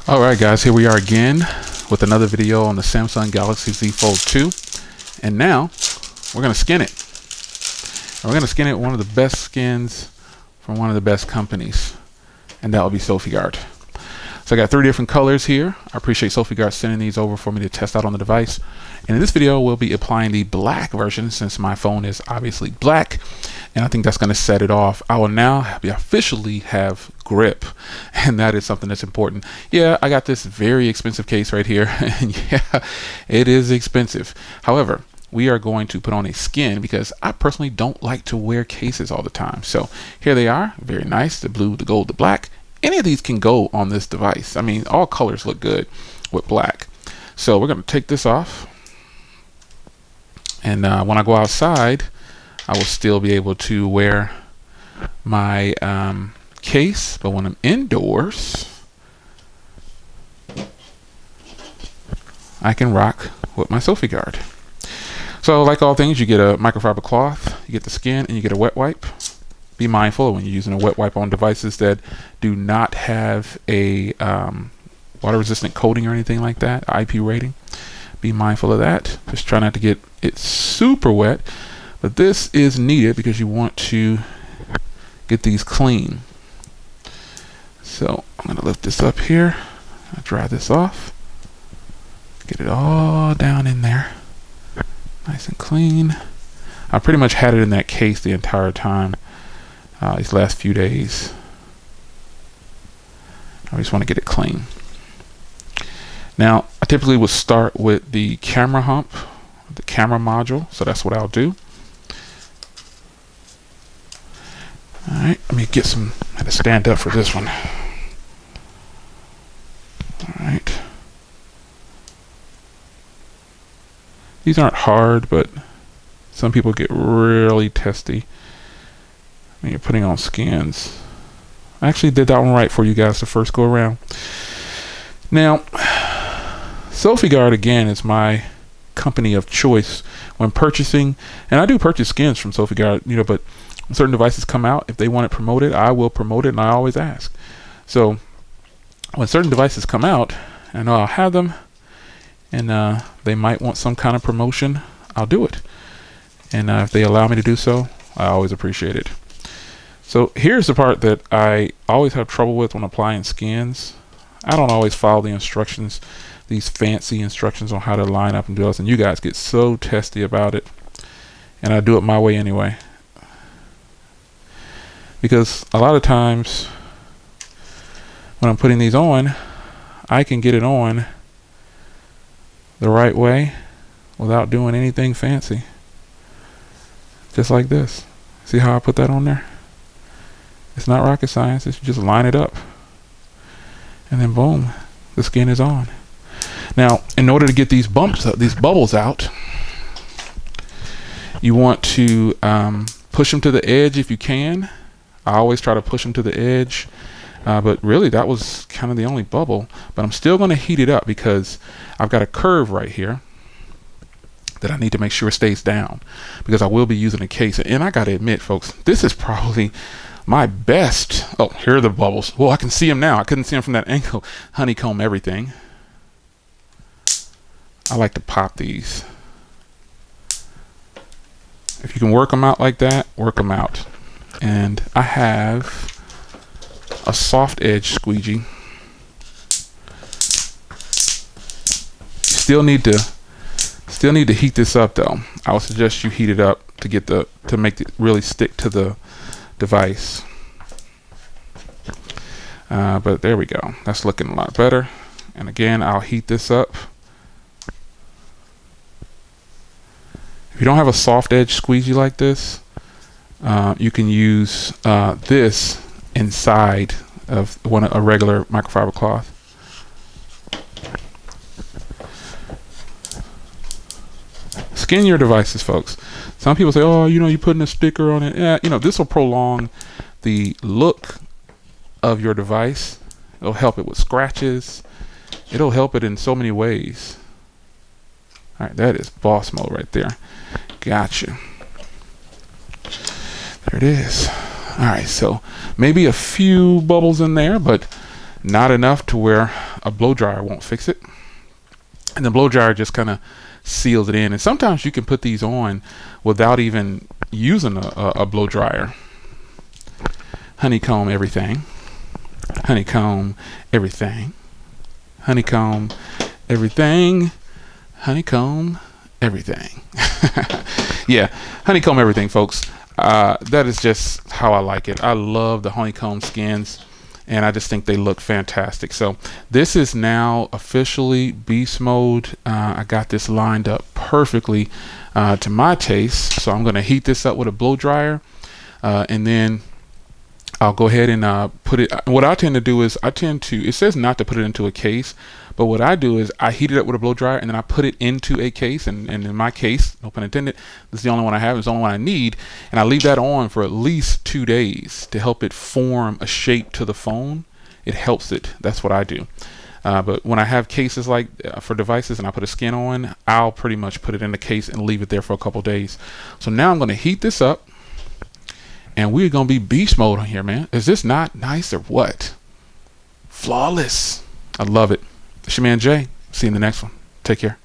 Alright guys, here we are again with another video on the Samsung Galaxy Z Fold 2. And now we're going to skin it. And we're going to skin it with one of the best skins from one of the best companies. And that will be Sopiguard. So I got 3 different colors here. I appreciate Sopiguard sending these over for me to test out on the device. And in this video, we'll be applying the black version since my phone is obviously black. And I think that's going to set it off. I will now officially have grip. And that is something that's important. Yeah, I got this very expensive case right here. And yeah, it is expensive. However, we are going to put on a skin because I personally don't like to wear cases all the time. So here they are. Very nice. The blue, the gold, the black. Any of these can go on this device. I mean, all colors look good with black. So we're going to take this off. And when I go outside, I will still be able to wear my case. But when I'm indoors, I can rock with my Sopiguard. So like all things, you get a microfiber cloth, you get the skin, and you get a wet wipe. Be mindful when you're using a wet wipe on devices that do not have a water resistant coating or anything like that, IP rating. Be mindful of that. Just try not to get it super wet. But this is needed because you want to get these clean. So I'm going to lift this up here. I'll dry this off. Get it all down in there. Nice and clean. I pretty much had it in that case the entire time. These last few days. I just want to get it clean. Now, I typically would start with the camera hump, the camera module, so that's what I'll do. Alright, let me get some, I had to stand up for this one. Alright. These aren't hard, but some people get really testy when you're putting on skins. I actually did that one right for you guys the first go around. Now, Sopiguard again is my company of choice when purchasing, and I do purchase skins from Sopiguard, you know, but when certain devices come out, if they want it promoted, I will promote it, and I always ask. So when certain devices come out, I know I'll have them, and they might want some kind of promotion, I'll do it. And if they allow me to do so, I always appreciate it. So here's the part that I always have trouble with when applying skins. I don't always follow the instructions, these fancy instructions on how to line up and do this, and you guys get so testy about it. And I do it my way anyway. Because a lot of times when I'm putting these on, I can get it on the right way without doing anything fancy. Just like this. See how I put that on there? It's not rocket science. It's just line it up. And then boom, the skin is on. Now, in order to get these bumps up, these bubbles out, you want to push them to the edge if you can. I always try to push them to the edge. But really, that was kind of the only bubble. But I'm still going to heat it up because I've got a curve right here that I need to make sure stays down because I will be using a case. And I got to admit, folks, this is probably my best. Oh, here are the bubbles. Well, I can see them now. I couldn't see them from that angle. Honeycomb everything. I like to pop these. If you can work them out like that, work them out. And I have a soft edge squeegee. Still need to heat this up though. I would suggest you heat it up to get to make it really stick to the device. But there we go. That's looking a lot better. And again, I'll heat this up. If you don't have a soft edge squeegee like this, you can use this inside of a regular microfiber cloth. Skin your devices, folks. Some people say, oh, you know, you're putting a sticker on it. Yeah, you know, this will prolong the look of your device. It'll help it with scratches. It'll help it in so many ways. All right, that is boss mode right there. Gotcha. There it is. All right, so maybe a few bubbles in there, but not enough to where a blow dryer won't fix it. And the blow dryer just kind of seals it in. And sometimes you can put these on without even using a blow dryer. Honeycomb everything. Honeycomb everything. Honeycomb everything. Honeycomb everything. Yeah, honeycomb everything, folks. That is just how I like it. I love the honeycomb skins, and I just think they look fantastic. So this is now officially beast mode. I got this lined up perfectly to my taste. So I'm going to heat this up with a blow dryer, and then I'll go ahead and put it. What I tend to do is it says not to put it into a case, but what I do is I heat it up with a blow dryer and then I put it into a case. And in my case, no pun intended, this is the only one I have. It's the only one I need. And I leave that on for at least 2 days to help it form a shape to the phone. It helps it. That's what I do. But when I have cases like for devices and I put a skin on, I'll pretty much put it in the case and leave it there for a couple days. So now I'm going to heat this up. And we're going to be beast mode on here, man. Is this not nice or what? Flawless. I love it. It's your man Jay. See you in the next one. Take care.